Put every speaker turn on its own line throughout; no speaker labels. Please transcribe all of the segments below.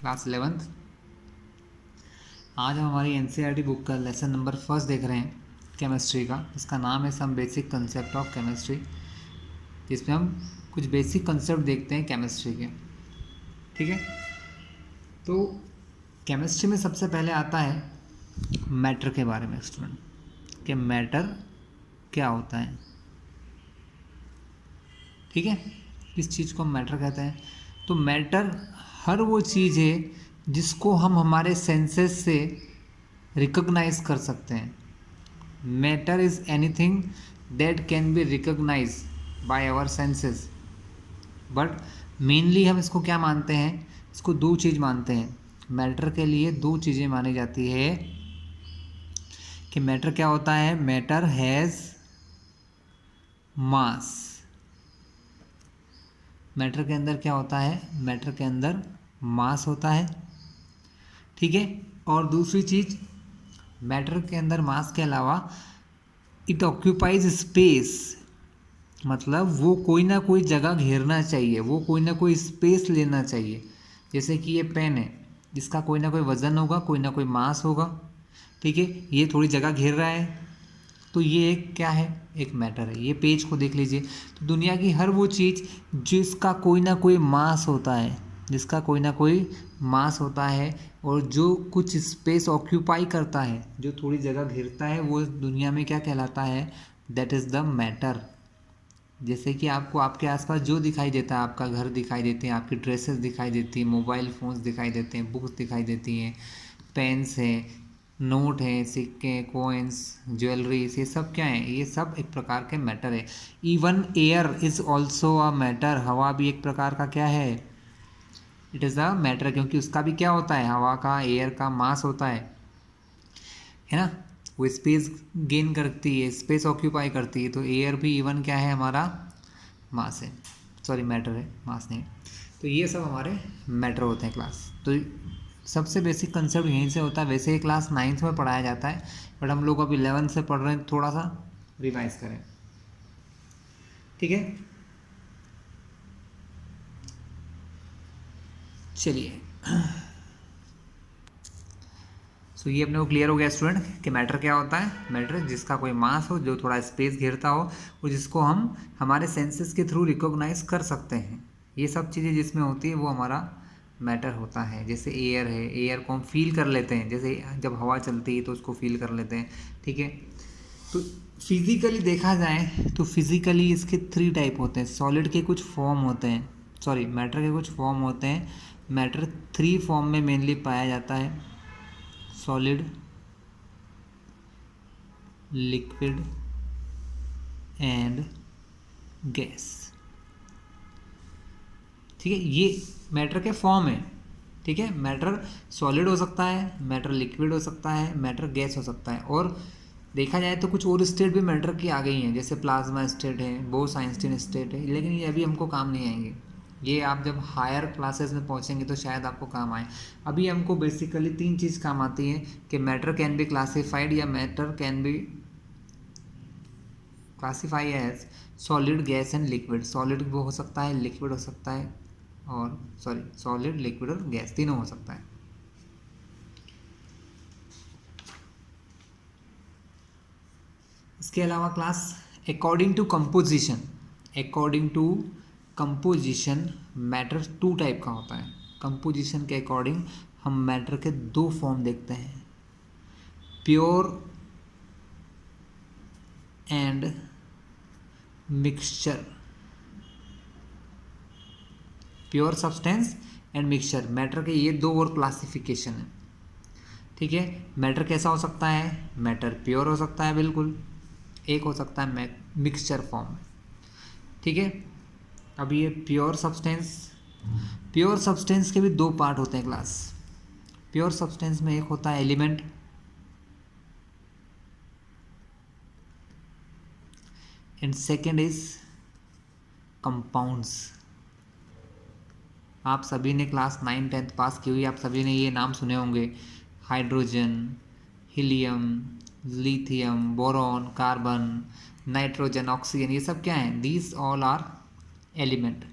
Class 11th। आज हम हमारी एनसीईआरटी बुक का लेसन नंबर 1 देख रहे हैं केमिस्ट्री का। इसका नाम है some basic concept of chemistry, जिसमें हम कुछ बेसिक कंसेप्ट देखते हैं केमिस्ट्री के। ठीक है, तो केमिस्ट्री में सबसे पहले आता है मैटर के बारे में स्टूडेंट, कि मैटर क्या होता है। ठीक है, किस चीज़ को हम मैटर कहते हैं? तो मैटर हर वो चीज़ है जिसको हम हमारे सेंसेस से रिकॉग्नाइज कर सकते हैं। Matter is anything that can be recognise by our senses, but mainly हम इसको क्या मानते हैं? इसको दो चीज़ मानते हैं। मैटर के लिए दो चीज़ें मानी जाती है कि मैटर क्या होता है। Matter has mass. मैटर के अंदर क्या होता है? मैटर के अंदर मास होता है। ठीक है, और दूसरी चीज़, मैटर के अंदर मास के अलावा इट ऑक्यूपाइज स्पेस, मतलब वो कोई ना कोई जगह घेरना चाहिए, वो कोई ना कोई स्पेस लेना चाहिए। जैसे कि ये पेन है, इसका कोई ना कोई वज़न होगा, कोई ना कोई मास होगा। ठीक है, ये थोड़ी जगह घेर रहा है, तो ये एक क्या है? एक मैटर है। ये पेज को देख लीजिए, तो दुनिया की हर वो चीज़ जिसका कोई ना कोई मास होता है, जिसका कोई ना कोई मास होता है और जो कुछ स्पेस ऑक्यूपाई करता है, जो थोड़ी जगह घेरता है, वो दुनिया में क्या कहलाता है? That is the matter. जैसे कि आपको आपके आसपास जो दिखाई देता है, आपका घर दिखाई देते हैं, आपकी ड्रेसेस दिखाई देती हैं, मोबाइल फ़ोन्स दिखाई देते हैं, बुक्स दिखाई देती हैं, पेन्स हैं, नोट हैं, सिक्के, कॉइन्स, ज्वेलरीज, ये सब क्या है? ये सब एक प्रकार के मैटर है। Even air is also a matter. हवा भी एक प्रकार का क्या है? इट इज़ अ मैटर, क्योंकि उसका भी क्या होता है? हवा का, एयर का मास होता है ना। वो स्पेस गेन करती है, स्पेस ऑक्यूपाई करती है, तो एयर भी इवन क्या है? हमारा मास है, सॉरी मैटर है, मास नहीं। तो ये सब हमारे मैटर होते हैं क्लास। तो सबसे बेसिक कंसेप्ट यहीं से होता है। वैसे ही क्लास 9th में पढ़ाया जाता है, बट हम लोग अब 11th से पढ़ रहे हैं, थोड़ा सा रिवाइज करें। ठीक है, चलिए। सो ये अपने को क्लियर हो गया स्टूडेंट कि मैटर क्या होता है। मैटर जिसका कोई मास हो, जो थोड़ा स्पेस घेरता हो, और जिसको हम हमारे सेंसेस के थ्रू रिकॉग्नाइज कर सकते हैं। ये सब चीज़ें जिसमें होती है वो हमारा मैटर होता है। जैसे एयर है, एयर को हम फील कर लेते हैं, जैसे जब हवा चलती है तो उसको फील कर लेते हैं। ठीक है, तो फिज़िकली देखा जाए तो फिज़िकली इसके 3 टाइप होते हैं। सॉलिड के कुछ फॉर्म होते हैं, सॉरी मैटर के कुछ फॉर्म होते हैं। मैटर 3 फॉर्म में मेनली पाया जाता है: सॉलिड, लिक्विड एंड गैस। ठीक है, ये मैटर के फॉर्म है। ठीक है, मैटर सॉलिड हो सकता है, मैटर लिक्विड हो सकता है, मैटर गैस हो सकता है। और देखा जाए तो कुछ और स्टेट भी मैटर की आ गई हैं, जैसे प्लाज्मा स्टेट है, बोस-आइंस्टीन स्टेट है, लेकिन ये अभी हमको काम नहीं आएंगे। ये आप जब हायर क्लासेस में पहुंचेंगे तो शायद आपको काम आए। अभी हमको बेसिकली 3 चीज़ काम आती है कि मैटर कैन बी क्लासिफाइड, या matter can be classify as solid, gas and liquid. Solid वो हो सकता है, लिक्विड हो सकता है, और सॉरी सॉलिड, लिक्विड और गैस तीनों हो सकता है। इसके अलावा class according to composition, according to composition matter 2 type का होता है। कंपोजिशन के अकॉर्डिंग हम मैटर के 2 फॉर्म देखते हैं: pure and mixture. Pure substance and mixture, matter के ये 2 और क्लासिफिकेशन है। ठीक है, मैटर कैसा हो सकता है? मैटर प्योर हो सकता है, बिल्कुल। एक हो सकता है मिक्सचर फॉर्म में। ठीक है, अब ये प्योर सब्सटेंस, प्योर सब्सटेंस के भी 2 पार्ट होते हैं क्लास। प्योर सब्सटेंस में एक होता है element, and second is compounds. आप सभी ने क्लास 9 10th पास की हुई, आप सभी ने ये नाम सुने होंगे: hydrogen, helium, lithium, boron, carbon, nitrogen, oxygen. ये सब क्या हैं? These all are element.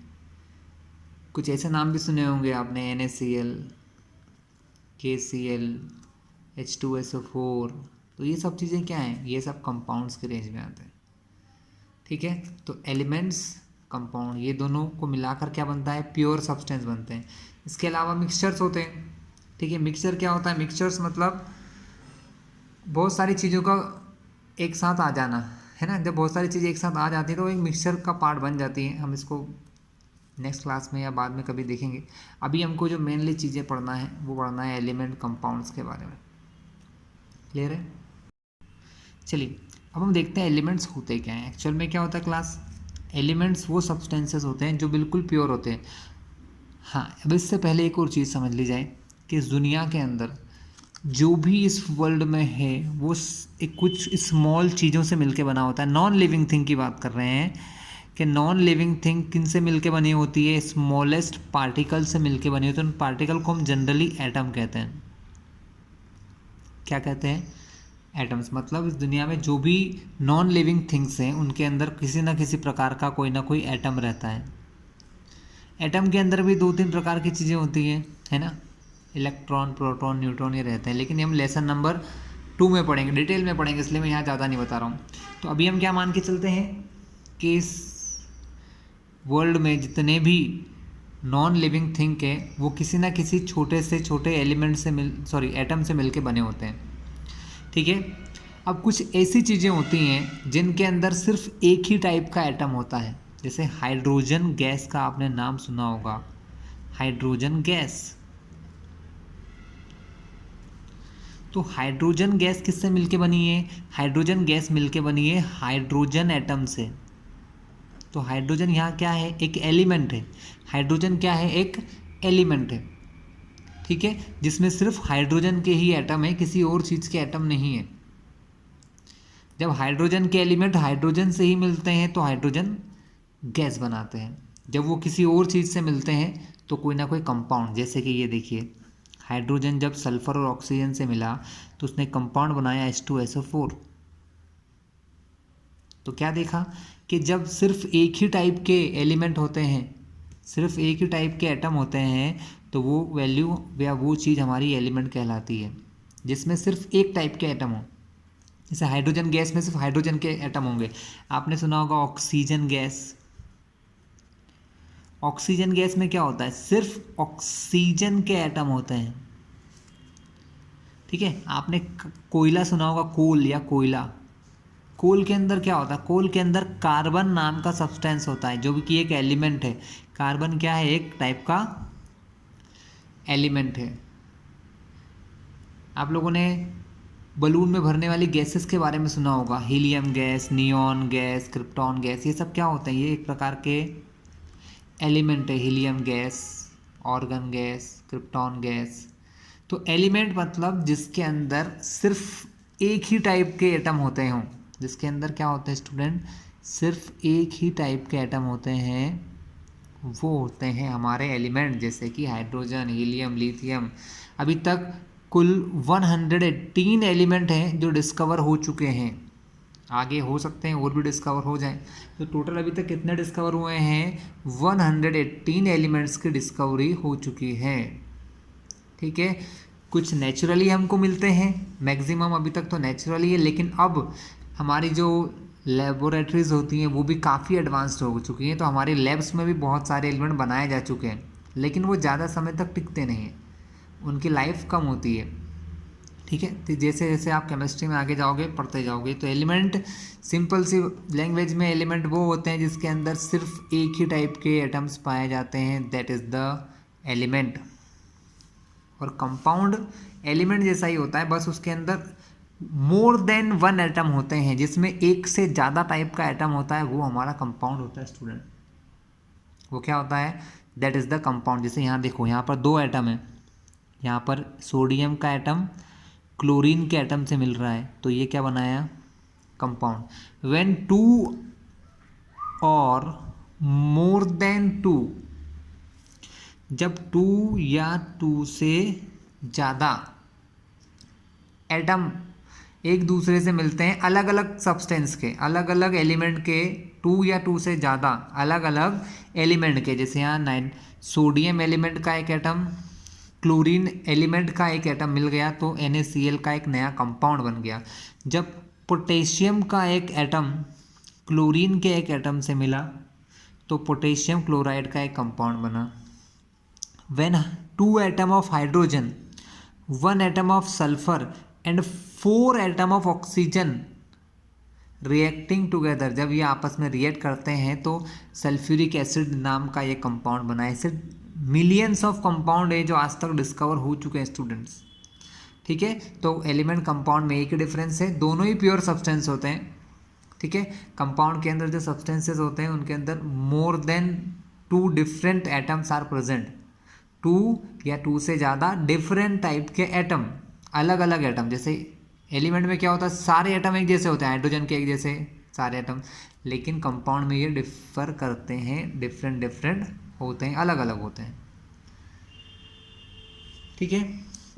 कुछ ऐसे नाम भी सुने होंगे आपने: NaCl, KCl, H2SO4, तो ये सब चीज़ें क्या हैं, ये सब कंपाउंड्स के रेंज में आते हैं। ठीक है, तो एलिमेंट्स, कंपाउंड, ये दोनों को मिलाकर क्या बनता है, प्योर सब्सटेंस बनते हैं। इसके अलावा मिक्सचर्स होते हैं। ठीक है, मिक्सचर क्या होता है, मिक्सचर्स मतलब बहुत सारी चीज़ों का एक साथ आ जाना, है ना। जब बहुत सारी चीज़ें एक साथ आ जाती हैं तो एक मिक्सचर का पार्ट बन जाती हैं। हम इसको नेक्स्ट क्लास में या बाद में कभी देखेंगे। अभी हमको जो मेनली चीज़ें पढ़ना है वो पढ़ना है एलिमेंट कंपाउंड्स के बारे में। क्लियर है? चलिए अब हम देखते हैं एलिमेंट्स होते क्या हैं। एक्चुअल में क्या होता है क्लास, एलिमेंट्स वो सब्सटेंसेस होते हैं जो बिल्कुल प्योर होते हैं। हाँ, अब इससे पहले एक और चीज़ समझ ली जाए कि इस दुनिया के अंदर जो भी इस वर्ल्ड में है वो एक कुछ स्मॉल चीज़ों से मिलके बना होता है। नॉन लिविंग थिंग की बात कर रहे हैं कि नॉन लिविंग थिंग किन से मिलके बनी होती है, स्मॉलेस्ट पार्टिकल से मिलके बनी होती है। उन पार्टिकल को हम जनरली एटम कहते हैं। क्या कहते हैं, एटम्स। मतलब इस दुनिया में जो भी नॉन लिविंग थिंग्स हैं उनके अंदर किसी ना किसी प्रकार का कोई ना कोई एटम रहता है। एटम के अंदर भी 2-3 प्रकार की चीज़ें होती हैं, है ना, इलेक्ट्रॉन, प्रोटॉन, न्यूट्रॉन, ये रहते हैं। लेकिन हम लेसन नंबर 2 में पढ़ेंगे, डिटेल में पढ़ेंगे, इसलिए मैं यहाँ ज़्यादा नहीं बता रहा हूँ। तो अभी हम क्या मान के चलते हैं कि इस वर्ल्ड में जितने भी नॉन लिविंग थिंग है वो किसी ना किसी छोटे से छोटे एलिमेंट से एटम से मिलके बने होते हैं। ठीक है, अब कुछ ऐसी चीज़ें होती हैं जिनके अंदर सिर्फ एक ही टाइप का एटम होता है। जैसे हाइड्रोजन गैस का आपने नाम सुना होगा, हाइड्रोजन गैस। तो हाइड्रोजन गैस किससे मिलके बनी है, हाइड्रोजन गैस मिलके बनी है हाइड्रोजन एटम से। तो हाइड्रोजन यहाँ क्या है, एक एलिमेंट है। हाइड्रोजन क्या है, एक एलिमेंट है। ठीक है, जिसमें सिर्फ हाइड्रोजन के ही एटम है, किसी और चीज़ के एटम नहीं है। जब हाइड्रोजन के एलिमेंट हाइड्रोजन से ही मिलते हैं तो हाइड्रोजन गैस बनाते हैं। जब वो किसी और चीज़ से मिलते हैं तो कोई ना कोई कंपाउंड, जैसे कि ये देखिए, हाइड्रोजन जब सल्फर और ऑक्सीजन से मिला तो उसने कंपाउंड बनाया H2SO4। तो क्या देखा कि जब सिर्फ एक ही टाइप के एलिमेंट होते हैं, सिर्फ एक ही टाइप के एटम होते हैं, तो वो वैल्यू या वो चीज़ हमारी एलिमेंट कहलाती है, जिसमें सिर्फ एक टाइप के एटम हो। जैसे हाइड्रोजन गैस में सिर्फ हाइड्रोजन के एटम होंगे। आपने सुना होगा ऑक्सीजन गैस। ऑक्सीजन गैस में क्या होता है, सिर्फ ऑक्सीजन के एटम होते हैं। ठीक है, आपने कोयला सुना होगा, कोल या कोयला। कोल के अंदर क्या होता है, कोल के अंदर कार्बन नाम का सब्सटेंस होता है, जो कि एक एलिमेंट है। कार्बन क्या है, एक टाइप का एलिमेंट है। आप लोगों ने बलून में भरने वाली गैसेस के बारे में सुना होगा, helium gas, neon gas, krypton gas, ये सब क्या होते हैं, ये एक प्रकार के एलिमेंट है। Helium gas, organ gas, krypton gas. तो एलिमेंट मतलब जिसके अंदर सिर्फ एक ही टाइप के एटम होते हों। जिसके अंदर क्या होते हैं स्टूडेंट, सिर्फ एक ही टाइप के एटम होते हैं, वो होते हैं हमारे एलिमेंट। जैसे कि हाइड्रोजन, हीलियम, लिथियम। अभी तक कुल 118 एलिमेंट हैं जो डिस्कवर हो चुके हैं। आगे हो सकते हैं और भी डिस्कवर हो जाएं। तो टोटल अभी तक कितने डिस्कवर हुए हैं, 118 एलिमेंट्स की डिस्कवरी हो चुकी है। ठीक है, कुछ नेचुरली हमको मिलते हैं, मैक्सिमम अभी तक तो नेचुरली है, लेकिन अब हमारी जो लेबोरेटरीज होती हैं वो भी काफ़ी एडवांस्ड हो चुकी हैं। तो हमारे लैब्स में भी बहुत सारे एलिमेंट बनाए जा चुके हैं, लेकिन वो ज़्यादा समय तक टिकते नहीं हैं, उनकी लाइफ कम होती है। ठीक है, तो जैसे जैसे आप केमिस्ट्री में आगे जाओगे, पढ़ते जाओगे, तो एलिमेंट, सिंपल सी लैंग्वेज में एलिमेंट वो होते हैं जिसके अंदर सिर्फ एक ही टाइप के एटम्स पाए जाते हैं, दैट इज़ द एलिमेंट। और कंपाउंड एलिमेंट जैसा ही होता है, बस उसके अंदर मोर देन वन एटम होते हैं, जिसमें एक से ज़्यादा टाइप का एटम होता है, वो हमारा कंपाउंड होता है स्टूडेंट। वो क्या होता है, दैट इज़ द कंपाउंड। जैसे यहाँ देखो, यहाँ पर 2 एटम है, यहाँ पर सोडियम का एटम क्लोरीन के एटम से मिल रहा है, तो ये क्या बनाया, कंपाउंड। व्हेन 2 और मोर देन 2, जब 2 या 2 से ज़्यादा एटम एक दूसरे से मिलते हैं, अलग अलग सब्सटेंस के, अलग अलग एलिमेंट के, 2 या 2 से ज़्यादा अलग अलग एलिमेंट के। जैसे यहाँ सोडियम एलिमेंट का एक एटम क्लोरीन एलिमेंट का एक एटम मिल गया तो NaCl का एक नया कंपाउंड बन गया। जब पोटेशियम का एक एटम क्लोरीन के एक एटम से मिला तो पोटेशियम क्लोराइड का एक कंपाउंड बना। When 2 atom of hydrogen, 1 atom of sulphur and 4 atom of oxygen reacting together, जब ये आपस में रिएक्ट करते हैं तो सल्फ्यूरिक एसिड नाम का ये कंपाउंड बना। ऐसे मिलियंस ऑफ कंपाउंड है जो आज तक डिस्कवर हो चुके हैं स्टूडेंट्स। ठीक है, तो एलिमेंट कंपाउंड में एक ही डिफरेंस है, दोनों ही प्योर सब्सटेंस होते हैं। ठीक है, कंपाउंड के अंदर जो सब्सटेंसेस होते हैं उनके अंदर more than 2 different atoms are present. 2 या 2 से ज़्यादा डिफरेंट टाइप के एटम, अलग अलग एटम। जैसे एलिमेंट में क्या होता है, सारे एटम एक जैसे होते हैं, हाइड्रोजन के एक जैसे सारे एटम, लेकिन कंपाउंड में ये डिफर करते हैं, डिफरेंट डिफरेंट होते हैं, अलग अलग होते हैं। ठीक है,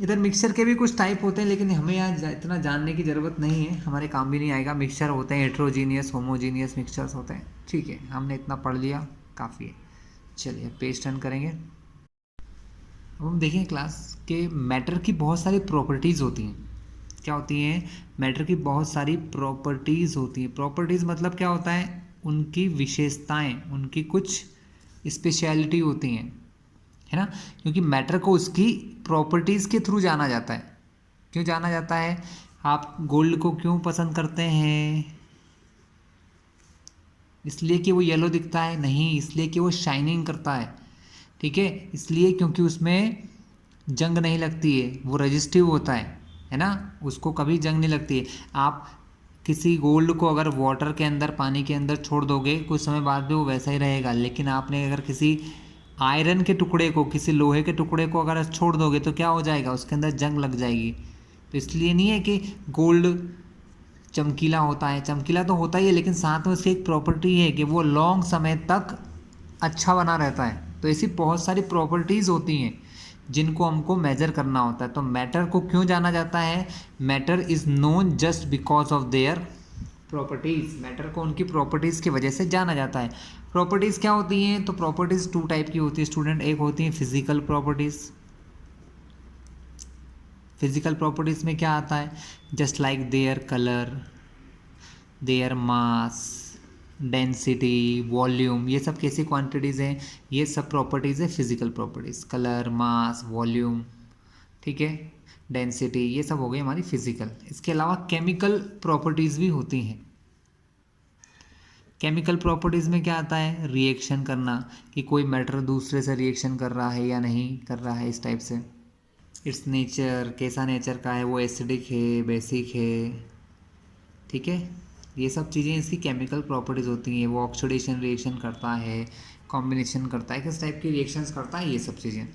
इधर मिक्सचर के भी कुछ टाइप होते हैं, लेकिन हमें यहाँ इतना जानने की ज़रूरत नहीं है, हमारे काम भी नहीं आएगा। मिक्सचर होते हैं हेट्रोजीनियस, होमोजीनियस मिक्सचर्स होते हैं। ठीक है, हमने इतना पढ़ लिया, काफ़ी है। चलिए पेज टर्न करेंगे। अब हम देखें क्लास के मैटर की बहुत सारी प्रॉपर्टीज़ होती हैं। क्या होती हैं? मैटर की बहुत सारी प्रॉपर्टीज़ होती हैं। प्रॉपर्टीज़ मतलब क्या होता है? उनकी विशेषताएं, उनकी कुछ स्पेशलिटी होती हैं, है ना। क्योंकि मैटर को उसकी प्रॉपर्टीज़ के थ्रू जाना जाता है। क्यों जाना जाता है? आप गोल्ड को क्यों पसंद करते हैं? इसलिए कि वो येलो दिखता है? नहीं, इसलिए कि वो शाइनिंग करता है। ठीक है, इसलिए क्योंकि उसमें जंग नहीं लगती है, वो रेजिस्टिव होता है ना, उसको कभी जंग नहीं लगती है। आप किसी गोल्ड को अगर वाटर के अंदर, पानी के अंदर छोड़ दोगे, कुछ समय बाद भी वो वैसा ही रहेगा। लेकिन आपने अगर किसी आयरन के टुकड़े को, किसी लोहे के टुकड़े को अगर छोड़ दोगे तो क्या हो जाएगा? उसके अंदर जंग लग जाएगी। तो इसलिए नहीं है कि गोल्ड चमकीला होता है, चमकीला तो होता ही है, लेकिन साथ में उसकी एक प्रॉपर्टी है कि वो लॉन्ग समय तक अच्छा बना रहता है। तो ऐसी बहुत सारी प्रॉपर्टीज़ होती हैं जिनको हमको मेजर करना होता है। तो मैटर को क्यों जाना जाता है? Matter is known just because of their properties. Matter को उनकी प्रॉपर्टीज़ की वजह से जाना जाता है। प्रॉपर्टीज़ क्या होती हैं? तो प्रॉपर्टीज़ 2 टाइप की होती है स्टूडेंट। एक होती है फिजिकल प्रॉपर्टीज़। फिजिकल प्रॉपर्टीज़ में क्या आता है? Just like their colour, their mass, density, volume, ये सब कैसी क्वांटिटीज़ हैं? ये सब प्रॉपर्टीज़ है फिजिकल प्रॉपर्टीज़। कलर, मास, वॉल्यूम, ठीक है, डेंसिटी, ये सब हो गई हमारी फिजिकल। इसके अलावा केमिकल प्रॉपर्टीज़ भी होती हैं। केमिकल प्रॉपर्टीज़ में क्या आता है? रिएक्शन करना, कि कोई मैटर दूसरे से रिएक्शन कर रहा है या नहीं कर रहा है, इस टाइप से। इट्स नेचर, कैसा नेचर का है, वो एसिडिक है, बेसिक है, ठीक है, ये सब चीज़ें इसकी केमिकल प्रॉपर्टीज़ होती हैं। वो ऑक्सीडेशन रिएक्शन करता है, कॉम्बिनेशन करता है, किस टाइप की रिएक्शंस करता है, ये सब चीज़ें।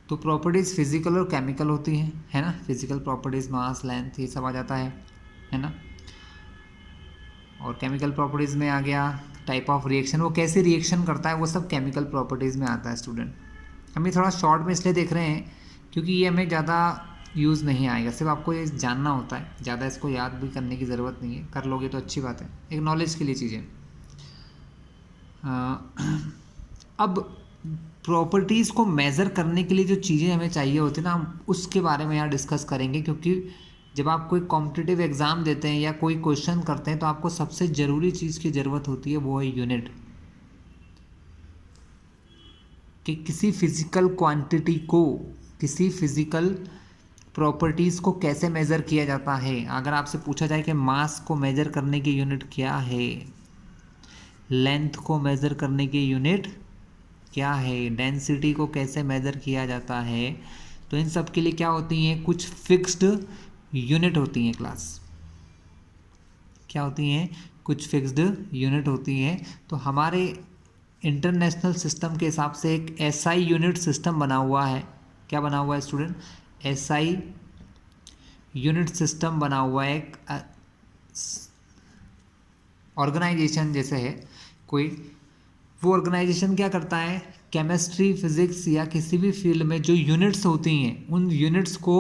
तो प्रॉपर्टीज़ फिजिकल और केमिकल होती हैं, है ना। फिजिकल प्रॉपर्टीज़ मास, लेंथ, ये सब आ जाता है ना। और केमिकल प्रॉपर्टीज़ में आ गया टाइप ऑफ रिएक्शन, वो कैसे रिएक्शन करता है, वो सब केमिकल प्रॉपर्टीज़ में आता है स्टूडेंट। हम ये थोड़ा शॉर्ट में इसलिए देख रहे हैं क्योंकि ये हमें ज़्यादा यूज़ नहीं आएगा, सिर्फ आपको ये जानना होता है, ज़्यादा इसको याद भी करने की ज़रूरत नहीं है। कर लोगे तो अच्छी बात है, एक नॉलेज के लिए चीज़ें। अब प्रॉपर्टीज़ को मेज़र करने के लिए जो चीज़ें हमें चाहिए होती है ना, हम उसके बारे में यहाँ डिस्कस करेंगे। क्योंकि जब आप कोई कॉम्पिटिटिव एग्ज़ाम देते हैं या कोई क्वेश्चन करते हैं तो आपको सबसे ज़रूरी चीज़ की ज़रूरत होती है, वो है यूनिट। कि किसी फिज़िकल क्वांटिटी को, किसी फिज़िकल प्रॉपर्टीज़ को कैसे मेज़र किया जाता है। अगर आपसे पूछा जाए कि मास को मेज़र करने की यूनिट क्या है, लेंथ को मेज़र करने की यूनिट क्या है, डेंसिटी को कैसे मेज़र किया जाता है, तो इन सब के लिए क्या होती हैं? कुछ फिक्स्ड यूनिट होती हैं क्लास। क्या होती हैं? कुछ फिक्स्ड यूनिट होती हैं। तो हमारे इंटरनेशनल सिस्टम के हिसाब से एक SI यूनिट सिस्टम बना हुआ है। क्या बना हुआ है स्टूडेंट? SI यूनिट सिस्टम बना हुआ है। एक ऑर्गेनाइजेशन जैसे है कोई, वो ऑर्गेनाइजेशन क्या करता है? केमिस्ट्री, फिजिक्स या किसी भी फील्ड में जो यूनिट्स होती हैं उन यूनिट्स को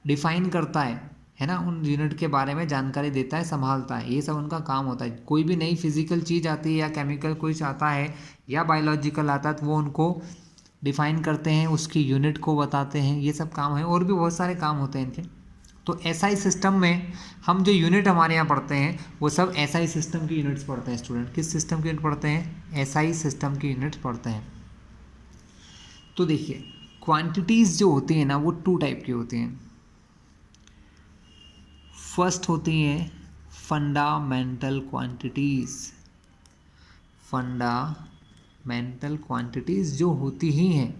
डिफाइन करता है ना, उन यूनिट के बारे में जानकारी देता है, संभालता है, ये सब उनका काम होता है। कोई भी नई फिजिकल चीज़ आती है या केमिकल कुछ आता है या बायोलॉजिकल आता है तो वो उनको डिफाइन करते हैं, उसकी यूनिट को बताते हैं, ये सब काम है। और भी बहुत सारे काम होते हैं इनके। तो एसआई सिस्टम में हम जो यूनिट हमारे यहाँ पढ़ते हैं वो सब एसआई सिस्टम की यूनिट्स पढ़ते हैं स्टूडेंट। किस सिस्टम की यूनिट पढ़ते हैं? एसआई सिस्टम की यूनिट्स पढ़ते हैं। तो देखिए क्वांटिटीज़ जो होती हैं ना वो 2 टाइप की होती हैं। फर्स्ट होती हैं फंडामेंटल क्वांटिटीज़। फंडामेंटल क्वांटिटीज़ जो होती ही हैं,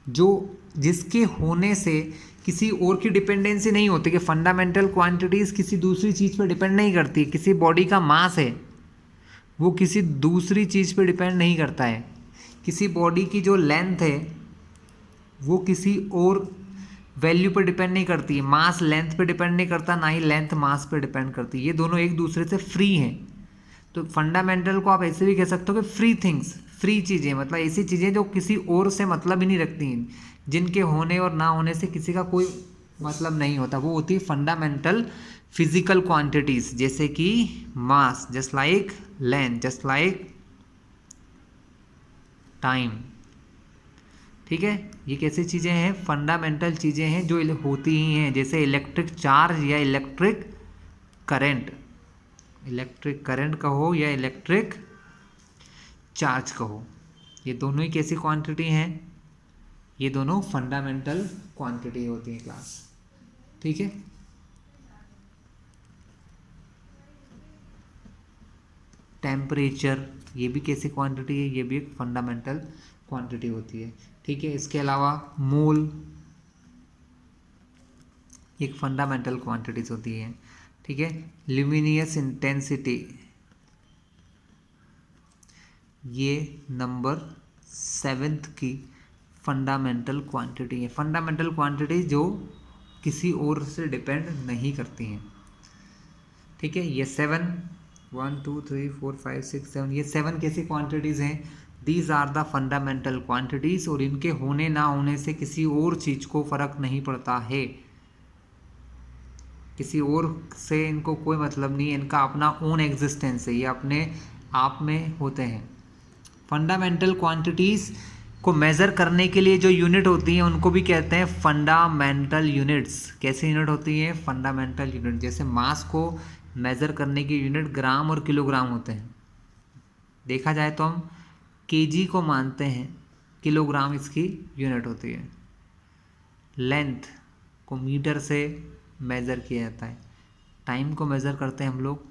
जो जिसके होने से किसी और की डिपेंडेंसी नहीं होती, कि फंडामेंटल क्वांटिटीज़ किसी दूसरी चीज़ पर डिपेंड नहीं करती। किसी बॉडी का मास है वो किसी दूसरी चीज़ पर डिपेंड नहीं करता है। किसी बॉडी की जो लेंथ है वो किसी और वैल्यू पर डिपेंड नहीं करती है। मास लेंथ पे डिपेंड नहीं करता, ना ही लेंथ मास पे डिपेंड करती है। ये दोनों एक दूसरे से फ्री हैं। तो फंडामेंटल को आप ऐसे भी कह सकते हो कि फ्री थिंग्स, फ्री चीज़ें, मतलब ऐसी चीज़ें जो किसी और से मतलब ही नहीं रखती हैं, जिनके होने और ना होने से किसी का कोई मतलब नहीं होता, वो होती है फंडामेंटल फिजिकल क्वांटिटीज़। जैसे कि mass, just like length, just like time. ठीक है, ये कैसी चीज़ें हैं? फंडामेंटल चीज़ें हैं जो होती ही हैं। जैसे इलेक्ट्रिक चार्ज या इलेक्ट्रिक करंट, इलेक्ट्रिक करंट कहो या इलेक्ट्रिक चार्ज कहो, ये दोनों ही कैसी क्वांटिटी हैं? ये दोनों फंडामेंटल क्वांटिटी होती है क्लास। ठीक है, टेम्परेचर, ये भी कैसी क्वांटिटी है? ये भी एक फंडामेंटल क्वांटिटी होती है। ठीक है, इसके अलावा मोल एक फंडामेंटल क्वांटिटीज होती है। ठीक है, ल्यूमिनियस इंटेंसिटी ये नंबर 7 की फंडामेंटल क्वांटिटी है। फंडामेंटल क्वांटिटी जो किसी और से डिपेंड नहीं करती हैं। ठीक है, ये 7 1 2 3 4 5 6 7 ये 7 कैसी क्वांटिटीज़ हैं? These are the fundamental quantities. और इनके होने ना होने से किसी और चीज़ को फ़र्क नहीं पड़ता है, किसी और से इनको कोई मतलब नहीं है, इनका अपना ओन एग्जिस्टेंस है, ये अपने आप में होते हैं। फंडामेंटल क्वांटिटीज़ को मेज़र करने के लिए जो यूनिट होती हैं उनको भी कहते हैं फंडामेंटल यूनिट्स। कैसी यूनिट होती है? Fundamental unit. जैसे मास को मेज़र करने की यूनिट ग्राम और किलोग्राम होते हैं। देखा जाए तो हम केजी को मानते हैं, किलोग्राम इसकी यूनिट होती है। लेंथ को मीटर से मेज़र किया जाता है। टाइम को मेज़र करते हैं हम लोग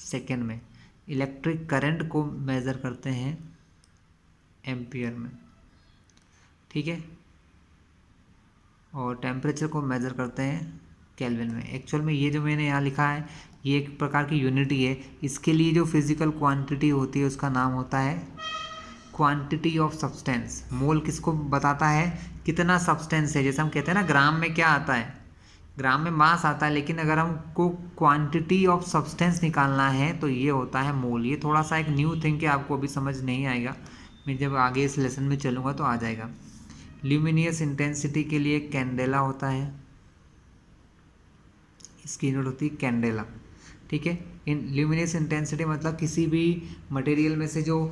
सेकेंड में। इलेक्ट्रिक करंट को मेज़र करते हैं एम्पियर में। ठीक है, और टेम्परेचर को मेज़र करते हैं केल्विन में। एक्चुअल में ये जो मैंने यहाँ लिखा है ये एक प्रकार की यूनिट ही है। इसके लिए जो फिजिकल क्वांटिटी होती है उसका नाम होता है क्वांटिटी ऑफ सब्सटेंस। मोल किसको बताता है? कितना सब्सटेंस है। जैसे हम कहते हैं ना ग्राम में क्या आता है? ग्राम में मास आता है, लेकिन अगर हमको क्वांटिटी ऑफ सब्सटेंस निकालना है तो ये होता है मोल। ये थोड़ा सा एक न्यू थिंग है, आपको अभी समझ नहीं आएगा, मैं जब आगे इस लेसन में चलूँगा तो आ जाएगा। ल्यूमिनियस इंटेंसिटी के लिए कैंडेला होता है, इसकी यूनिट होती है कैंडेला। ठीक है, इन ल्यूमिनियस इंटेंसिटी मतलब किसी भी मटेरियल में से जो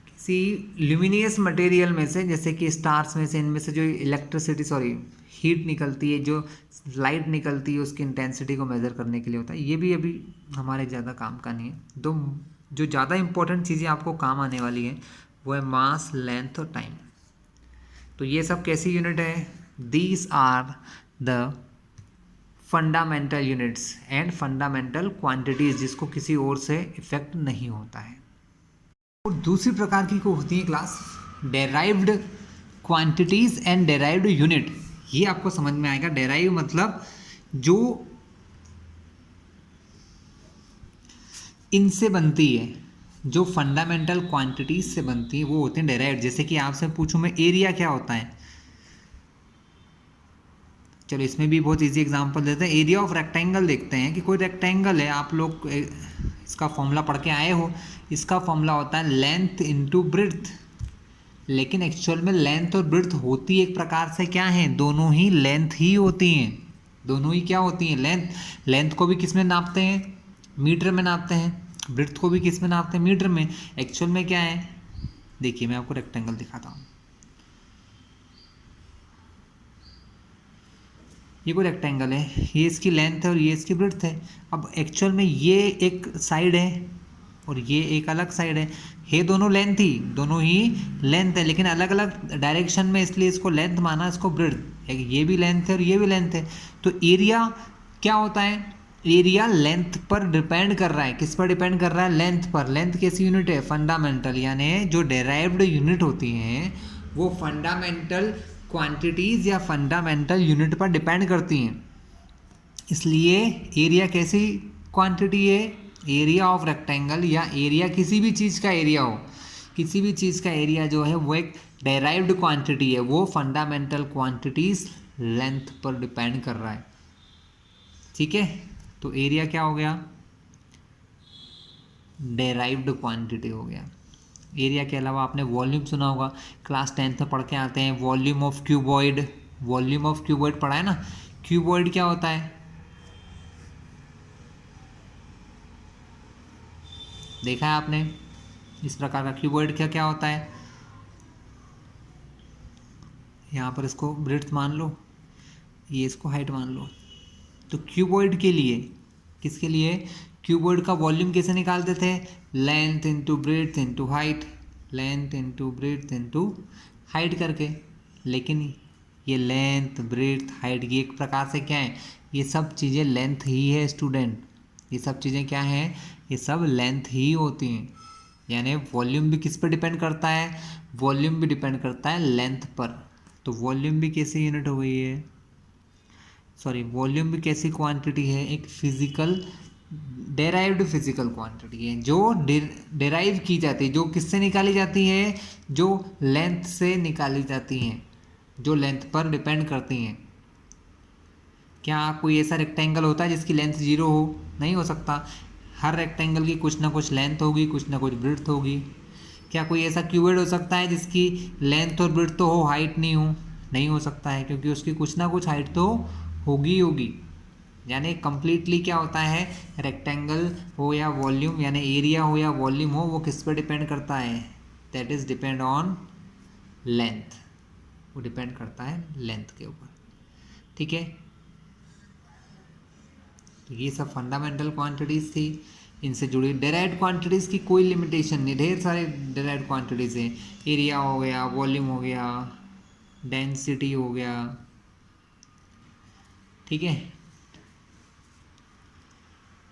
किसी ल्यूमिनियस मटेरियल में से, जैसे कि स्टार्स में से, इनमें से जो हीट निकलती है, जो लाइट निकलती है, उसकी इंटेंसिटी को मेज़र करने के लिए होता है। ये भी अभी हमारे ज़्यादा काम का नहीं है। दो जो ज़्यादा इंपॉर्टेंट चीज़ें आपको काम आने वाली हैं वो है मास, लेंथ और टाइम। तो ये सब कैसी यूनिट है? These are the fundamental units and fundamental quantities, जिसको किसी और से इफेक्ट नहीं होता है। और दूसरी प्रकार की को होती है class derived quantities and derived unit. ये आपको समझ में आएगा। डेराइव मतलब जो इनसे बनती है, जो फंडामेंटल क्वांटिटीज से बनती है वो होते हैं डेराइव्ड। जैसे कि आपसे पूछूं मैं एरिया क्या होता है, चलो इसमें भी बहुत इजी एग्जांपल देते हैं। एरिया ऑफ रेक्टेंगल देखते हैं कि कोई रेक्टेंगल है, आप लोग इसका फॉर्मूला पढ़ के आए हो। इसका फॉर्मूला होता है लेंथ इनटू ब्रेड्थ, लेकिन एक्चुअल में लेंथ और ब्रेड्थ होती एक प्रकार से क्या है? दोनों ही लेंथ ही होती हैं। दोनों ही क्या होती हैं? लेंथ। लेंथ को भी किस में नापते हैं? मीटर में नापते हैं। ब्रेड्थ को भी किस में नापते हैं? मीटर में। एक्चुअल में क्या है? देखिए मैं आपको रेक्टेंगल दिखाता हूँ। ये कोई रेक्टेंगल है, ये इसकी लेंथ है और ये इसकी ब्रेड्थ है। अब एक्चुअल में ये एक साइड है और ये एक अलग साइड है दोनों लेंथ ही, दोनों ही लेंथ है लेकिन अलग अलग डायरेक्शन में, इसलिए इसको लेंथ माना, इसको ब्रेड्थ। ये भी लेंथ है और ये भी लेंथ है। तो एरिया क्या होता है, एरिया लेंथ पर डिपेंड कर रहा है। किस पर डिपेंड कर रहा है, लेंथ पर। लेंथ कैसी यूनिट है, फंडामेंटल, यानी जो डेराइव्ड यूनिट होती हैं वो फंडामेंटल क्वांटिटीज़ या फंडामेंटल यूनिट पर डिपेंड करती हैं। इसलिए एरिया कैसी क्वांटिटी है, एरिया ऑफ रेक्टेंगल या एरिया किसी भी चीज़ का एरिया हो, किसी भी चीज़ का एरिया जो है वो एक डेराइव्ड क्वांटिटी है, वो फंडामेंटल क्वांटिटीज़ लेंथ पर डिपेंड कर रहा है। ठीक है, तो एरिया क्या हो गया, डेराइव्ड क्वांटिटी हो गया। एरिया के अलावा आपने वॉल्यूम सुना होगा, क्लास 10th में पढ़ के आते हैं, volume of cuboid. Volume of cuboid पढ़ा है ना। क्यूबॉइड क्या होता है, देखा है आपने इस प्रकार का। क्यूबॉइड क्या क्या होता है, यहाँ पर इसको ब्रेड्थ मान लो, ये इसको हाइट मान लो। तो क्यूबॉइड के लिए, किसके लिए, क्यूबॉइड का वॉल्यूम कैसे निकालते थे, length into breadth into height, length into breadth into height करके। लेकिन ये लेंथ ब्रेड्थ हाइट ये एक प्रकार से क्या है, ये सब चीज़ें लेंथ ही है स्टूडेंट, ये सब चीज़ें क्या हैं, ये सब लेंथ ही होती हैं। यानी वॉल्यूम भी किस पर डिपेंड करता है, वॉल्यूम भी डिपेंड करता है लेंथ पर। तो वॉल्यूम भी कैसी यूनिट हो गई है, सॉरी वॉल्यूम भी कैसी क्वांटिटी है, एक फिजिकल डेराइव्ड फिजिकल क्वांटिटी है जो डेराइव की जाती है, जो किससे निकाली जाती है, जो लेंथ से निकाली जाती हैं, जो लेंथ पर डिपेंड करती हैं। क्या कोई ऐसा रेक्टेंगल होता है जिसकी लेंथ 0 हो, नहीं हो सकता। हर रेक्टेंगल की कुछ ना कुछ लेंथ होगी, कुछ ना कुछ ब्रेड्थ होगी। क्या कोई ऐसा क्यूबॉइड हो सकता है जिसकी लेंथ और ब्रेड्थ तो हो, हाइट नहीं हो, नहीं हो सकता है, क्योंकि उसकी कुछ ना कुछ हाइट तो होगी होगी। यानी कंप्लीटली क्या होता है, रेक्टेंगल हो या वॉल्यूम, यानी एरिया हो या वॉल्यूम हो, वो किस पर डिपेंड करता है, that is depend on length, वो डिपेंड करता है लेंथ के ऊपर। ठीक है, तो ये सब फंडामेंटल क्वांटिटीज़ थी, इनसे जुड़ी डेराइव्ड क्वांटिटीज़ की कोई लिमिटेशन नहीं, ढेर सारे डेराइव्ड क्वांटिटीज़ हैं। एरिया हो गया, वॉल्यूम हो गया, डेंसिटी हो गया, ठीक है,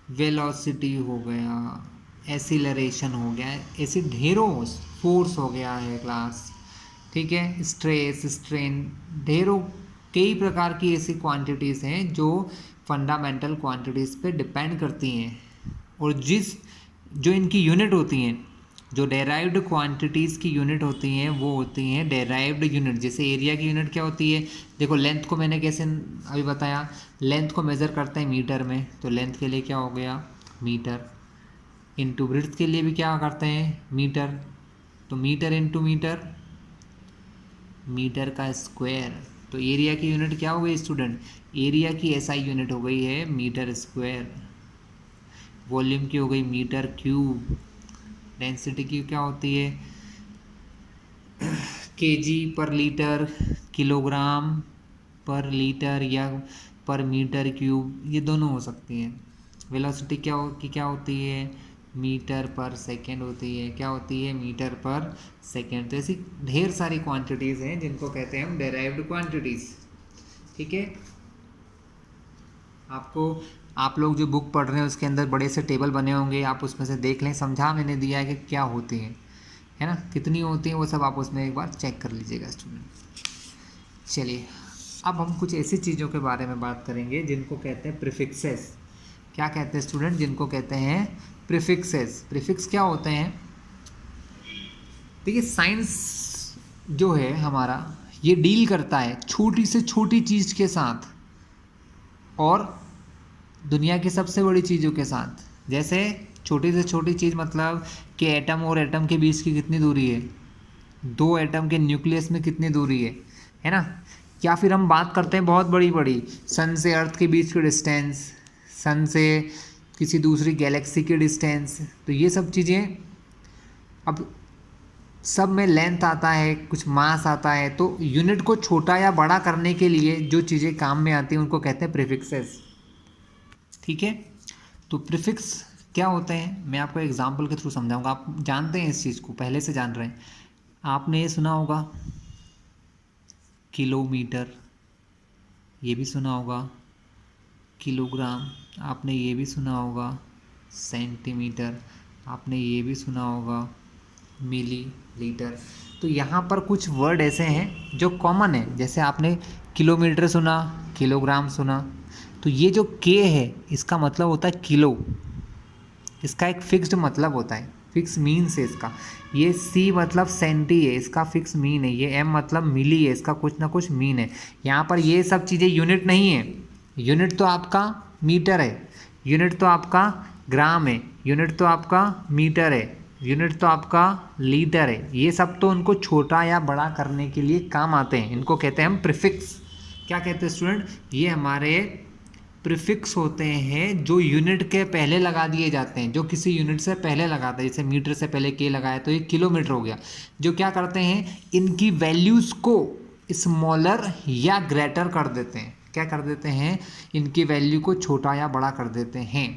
वेलोसिटी हो गया, एसिलरेशन हो गया, ऐसे ढेरों, फोर्स हो गया है क्लास, ठीक है, स्ट्रेस स्ट्रेन, ढेरों कई प्रकार की ऐसी क्वांटिटीज़ हैं जो फंडामेंटल क्वांटिटीज़ पे डिपेंड करती हैं। और जो इनकी यूनिट होती हैं, जो डेराइव्ड क्वांटिटीज़ की यूनिट होती हैं वो होती हैं डेराइव्ड यूनिट। जैसे एरिया की यूनिट क्या होती है, देखो लेंथ को मैंने कैसे अभी बताया, लेंथ को मेज़र करते हैं मीटर में, तो लेंथ के लिए क्या हो गया मीटर, इंटू ब्रेड्थ के लिए भी क्या करते हैं मीटर, तो मीटर इंटू मीटर, मीटर का स्क्वायर। तो एरिया की यूनिट क्या हो गई स्टूडेंट, एरिया की एसआई यूनिट हो गई है मीटर स्क्वायर। वॉल्यूम की हो गई मीटर क्यूब। डेंसिटी की क्या होती है, केजी पर लीटर, किलोग्राम पर लीटर या पर मीटर क्यूब, ये दोनों हो सकती हैं। वेलोसिटी क्या होती है, मीटर पर सेकेंड होती है, क्या होती है मीटर पर सेकेंड। तो ऐसी ढेर सारी क्वांटिटीज़ हैं जिनको कहते हैं हम डेराइव्ड क्वांटिटीज़। ठीक है, आप लोग जो बुक पढ़ रहे हैं उसके अंदर बड़े से टेबल बने होंगे, आप उसमें से देख लें, समझा मैंने दिया है कि क्या होती हैं, है ना, कितनी होती हैं वो सब आप उसमें एक बार चेक कर लीजिएगा स्टूडेंट। चलिए अब हम कुछ ऐसी चीज़ों के बारे में बात करेंगे जिनको कहते हैं प्रीफिक्सेस। क्या कहते हैं स्टूडेंट, जिनको कहते हैं प्रीफिक्सेस। प्रीफिक्स क्या होते हैं, देखिए साइंस जो है हमारा ये डील करता है छोटी से छोटी चीज़ के साथ और दुनिया की सबसे बड़ी चीज़ों के साथ। जैसे छोटी से छोटी चीज़ मतलब कि एटम और एटम के बीच की कितनी दूरी है, दो एटम के न्यूक्लियस में कितनी दूरी है ना। या फिर हम बात करते हैं बहुत बड़ी बड़ी, सन से अर्थ के बीच की डिस्टेंस, सन से किसी दूसरी गैलेक्सी की डिस्टेंस। तो ये सब चीज़ें अब सब में लेंथ आता है, कुछ मास आता है, तो यूनिट को छोटा या बड़ा करने के लिए जो चीज़ें काम में आती हैं उनको कहते हैं प्रीफिक्सेस। ठीक है, तो प्रीफिक्स क्या होते हैं मैं आपको एग्जांपल के थ्रू समझाऊंगा। आप जानते हैं इस चीज़ को, पहले से जान रहे हैं। आपने ये सुना होगा किलोमीटर, ये भी सुना होगा किलोग्राम, आपने ये भी सुना होगा सेंटीमीटर, आपने ये भी सुना होगा मिली लीटर। तो यहाँ पर कुछ वर्ड ऐसे हैं जो कॉमन है, जैसे आपने किलोमीटर सुना, किलोग्राम सुना, तो ये जो के है इसका मतलब होता है किलो, इसका एक फिक्स्ड मतलब होता है, फिक्स मीन्स है इसका। ये सी मतलब सेंटी है, इसका फिक्स मीन है। ये एम मतलब मिली है, इसका कुछ ना कुछ मीन है। यहाँ पर ये सब चीज़ें यूनिट नहीं है। यूनिट तो आपका मीटर है, यूनिट तो आपका ग्राम है, यूनिट तो आपका मीटर है, यूनिट तो आपका लीटर है। ये सब तो उनको छोटा या बड़ा करने के लिए काम आते हैं, इनको कहते हैं हम प्रीफिक्स। क्या कहते हैं स्टूडेंट? ये हमारे प्रीफिक्स होते हैं जो यूनिट के पहले लगा दिए जाते हैं, जो किसी यूनिट से पहले लगाते हैं। जैसे मीटर से पहले के लगाया तो ये किलोमीटर हो गया। जो क्या करते हैं, इनकी वैल्यूज़ को स्मॉलर या ग्रेटर कर देते हैं। क्या कर देते हैं? इनकी वैल्यू को छोटा या बड़ा कर देते हैं।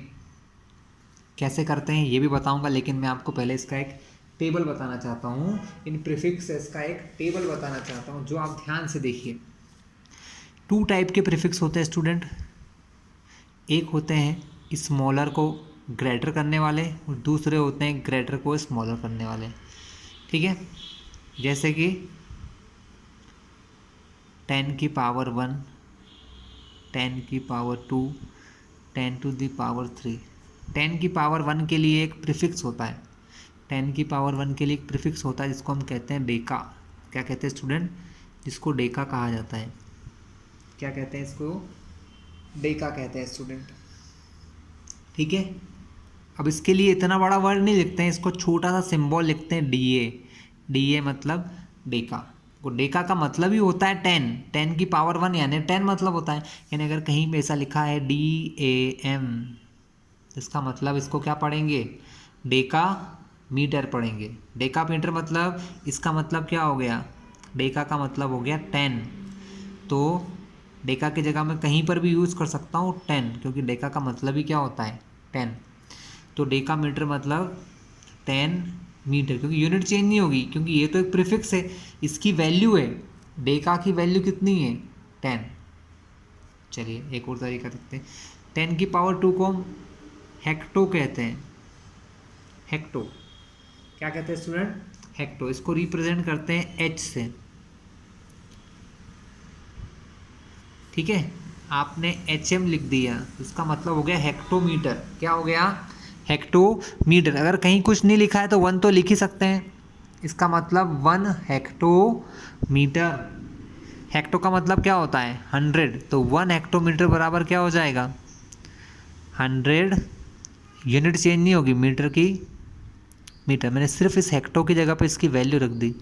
कैसे करते हैं ये भी बताऊंगा, लेकिन मैं आपको पहले इसका एक टेबल बताना चाहता हूँ। इन प्रीफिक्सेस का एक टेबल बताना चाहता हूँ जो आप ध्यान से देखिए। 2 टाइप के प्रीफिक्स होते हैं स्टूडेंट। एक होते हैं स्मॉलर को ग्रेटर करने वाले और दूसरे होते हैं ग्रेटर को स्मॉलर करने वाले। ठीक है, जैसे कि 10 की पावर 1, 10 की पावर 2, 10 टू द पावर 3। 10 की पावर 1 के लिए एक प्रीफिक्स होता है, 10 की पावर 1 के लिए एक प्रीफिक्स होता है जिसको हम कहते हैं डेका। क्या कहते हैं स्टूडेंट? जिसको डेका कहा जाता है। क्या कहते हैं इसको? डेका कहते हैं स्टूडेंट। ठीक है, अब इसके लिए इतना बड़ा वर्ड नहीं लिखते हैं, इसको छोटा सा सिंबल लिखते हैं DA। DA मतलब डेका। वो डेका का मतलब ही होता है 10, 10 की पावर 1 यानी 10 मतलब होता है। यानी अगर कहीं पे ऐसा लिखा है DAM, इसका मतलब इसको क्या पढ़ेंगे? डेका मीटर पढ़ेंगे। डेका मीटर मतलब इसका मतलब क्या हो गया? डेका का मतलब हो गया 10। तो डेका की जगह मैं कहीं पर भी यूज़ कर सकता हूँ 10, क्योंकि डेका का मतलब ही क्या होता है? 10। तो डेका मीटर मतलब 10 मीटर, क्योंकि यूनिट चेंज नहीं होगी, क्योंकि ये तो एक प्रीफिक्स है, इसकी वैल्यू है। डेका की वैल्यू कितनी है? 10। चलिए एक और तरीका देखते हैं। 10 की पावर 2 को हम हेक्टो कहते हैं। हेक्टो क्या कहते हैं स्टूडेंट? हेक्टो। इसको रिप्रेजेंट करते हैं H से। ठीक है, आपने HM लिख दिया, इसका मतलब हो गया हेक्टोमीटर। क्या हो गया? हेक्टोमीटर। अगर कहीं कुछ नहीं लिखा है तो 1 तो लिख ही सकते हैं, इसका मतलब 1 हेक्टोमीटर। हेक्टो का मतलब क्या होता है? 100। तो 1 हेक्टोमीटर बराबर क्या हो जाएगा? 100। यूनिट चेंज नहीं होगी मीटर की, मीटर। मैंने सिर्फ इस हेक्टो की जगह पर इसकी वैल्यू रख दी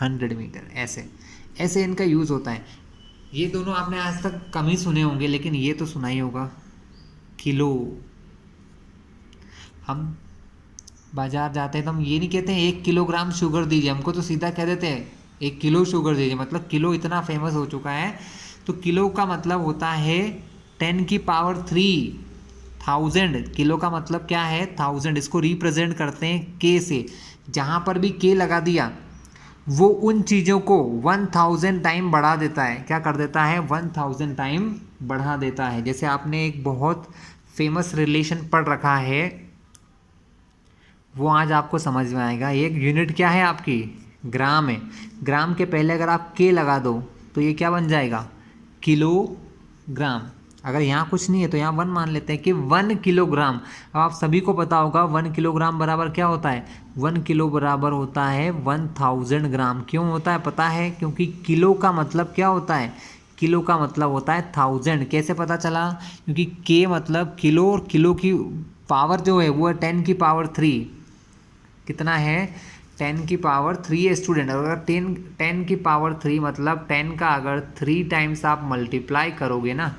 100 मीटर। ऐसे ऐसे इनका यूज़ होता है। ये दोनों आपने आज तक कम ही सुने होंगे, लेकिन ये तो सुना ही होगा, किलो। हम बाज़ार जाते हैं तो हम ये नहीं कहते हैं 1 किलोग्राम शुगर दीजिए, हमको तो सीधा कह देते हैं 1 किलो शुगर दीजिए। मतलब किलो इतना फेमस हो चुका है। तो किलो का मतलब होता है 10 की पावर 3, 1000। किलो का मतलब क्या है? 1000। इसको रिप्रेजेंट करते हैं के से। जहाँ पर भी के लगा दिया वो उन चीज़ों को 1000 टाइम बढ़ा देता है। क्या कर देता है? 1000 टाइम बढ़ा देता है। जैसे आपने एक बहुत फेमस रिलेशन पढ़ रखा है, वो आज आपको समझ में आएगा। एक यूनिट क्या है आपकी? ग्राम है। ग्राम के पहले अगर आप के लगा दो तो ये क्या बन जाएगा? किलोग्राम। अगर यहाँ कुछ नहीं है तो यहाँ 1 मान लेते हैं कि 1 किलोग्राम। अब आप सभी को पता होगा 1 किलोग्राम बराबर क्या होता है? 1 किलो बराबर होता है 1000 ग्राम। क्यों होता है पता है? क्योंकि किलो का मतलब क्या होता है? किलो का मतलब होता है 1000। कैसे पता चला? क्योंकि के मतलब किलो, और किलो की पावर जो है वो है 10 की पावर 3। कितना है? 10 की पावर 3 है स्टूडेंट। अगर 10 की पावर 3 मतलब 10 का अगर 3 टाइम्स आप मल्टीप्लाई करोगे ना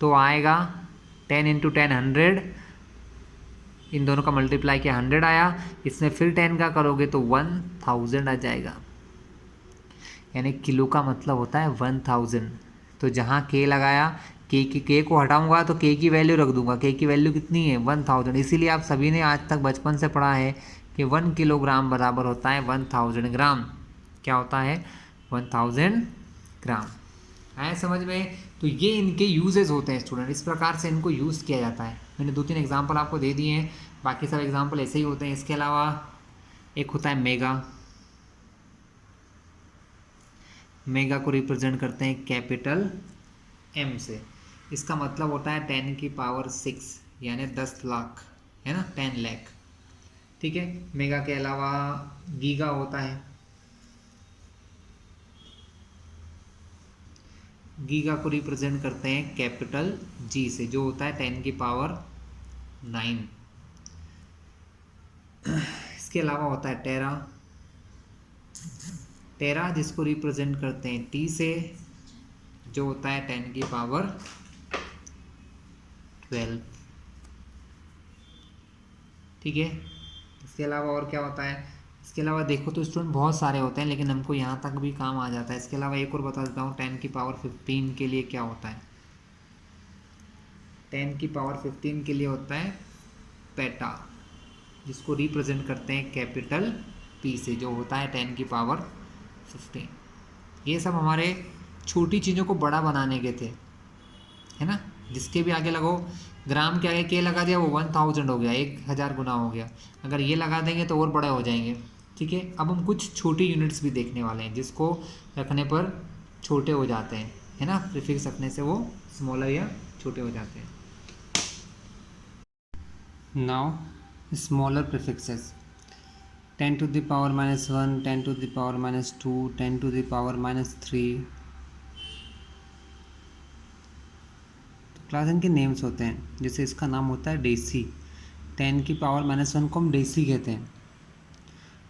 तो आएगा 10 × 10 100 इन दोनों का मल्टीप्लाई किया 100 आया, इसमें फिर 10 का करोगे तो 1000 आ जाएगा, यानी किलो का मतलब होता है 1000। तो जहाँ के लगाया, के को हटाऊंगा तो के की वैल्यू रख दूंगा, के की वैल्यू कितनी है 1000। इसीलिए आप सभी ने आज तक बचपन से पढ़ा है कि 1 किलोग्राम बराबर होता है 1000 ग्राम। क्या होता है 1000 ग्राम। आया समझ में। तो ये इनके यूजेस होते हैं स्टूडेंट, इस प्रकार से इनको यूज़ किया जाता है। मैंने 2-3 एग्जाम्पल आपको दे दिए हैं, बाकी सब एग्जाम्पल ऐसे ही होते हैं। इसके अलावा एक होता है मेगा। मेगा को रिप्रेजेंट करते हैं कैपिटल एम से। इसका मतलब होता है 10 की पावर 6 यानी 10 लाख, है ना, 10 लाख। ठीक है। मेगा के अलावा गीगा होता है। गीगा को रिप्रेजेंट करते हैं कैपिटल जी से, जो होता है 10 की पावर 9। इसके अलावा होता है टेरा। टेरा जिसको रिप्रेजेंट करते हैं टी से, जो होता है 10 की पावर 12। ठीक है। इसके अलावा और क्या होता है, इसके अलावा देखो तो स्टूडेंट बहुत सारे होते हैं, लेकिन हमको यहाँ तक भी काम आ जाता है। इसके अलावा एक और बता देता हूँ, 10 की पावर 15 के लिए क्या होता है। 10 की पावर 15 के लिए होता है पेटा, जिसको रिप्रेजेंट करते हैं कैपिटल पी से, जो होता है 10 की पावर 15। ये सब हमारे छोटी चीज़ों को बड़ा बनाने के थे, है ना। जिसके भी आगे लगो, ग्राम के आगे के लगा दिया वो 1000 हो गया, 1000 गुना हो गया। अगर ये लगा देंगे तो और बड़े हो जाएंगे। ठीक है। अब हम कुछ छोटी यूनिट्स भी देखने वाले हैं, जिसको रखने पर छोटे हो जाते हैं, है ना, प्रीफिक्स रखने से वो स्मॉलर या छोटे हो जाते हैं। Now smaller prefixes, 10 to the power -1, 10 to the power -2, 10 to the power -3। Class इनके नेम्स होते हैं। जैसे इसका नाम होता है डेसी, 10 की पावर -1 को हम डेसी कहते हैं,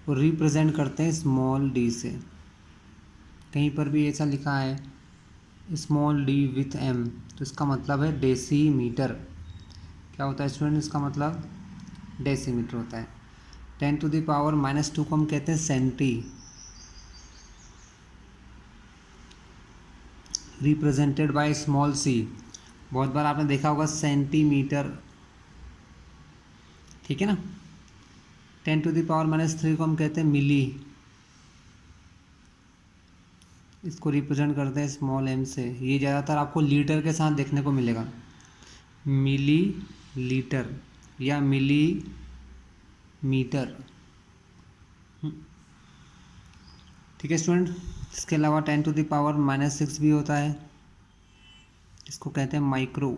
और रिप्रेजेंट करते हैं स्मॉल डी से। कहीं पर भी ऐसा लिखा है स्मॉल डी विथ एम, तो इसका मतलब है डेसी मीटर। क्या होता है स्टूडेंट, इसका मतलब डेसी मीटर होता है। 10 to the power -2 को हम कहते हैं senti, represented by small C. बहुत बार आपने देखा होगा सेंटीमीटर, ठीक है ना। 10 to the power -3 को हम कहते हैं मिली, इसको रिप्रेजेंट करते हैं स्मॉल एम से। ये ज़्यादातर आपको लीटर के साथ देखने को मिलेगा, मिली लीटर या मिली मीटर। ठीक है स्टूडेंट। इसके अलावा 10 to the power -6 भी होता है, इसको कहते हैं माइक्रो।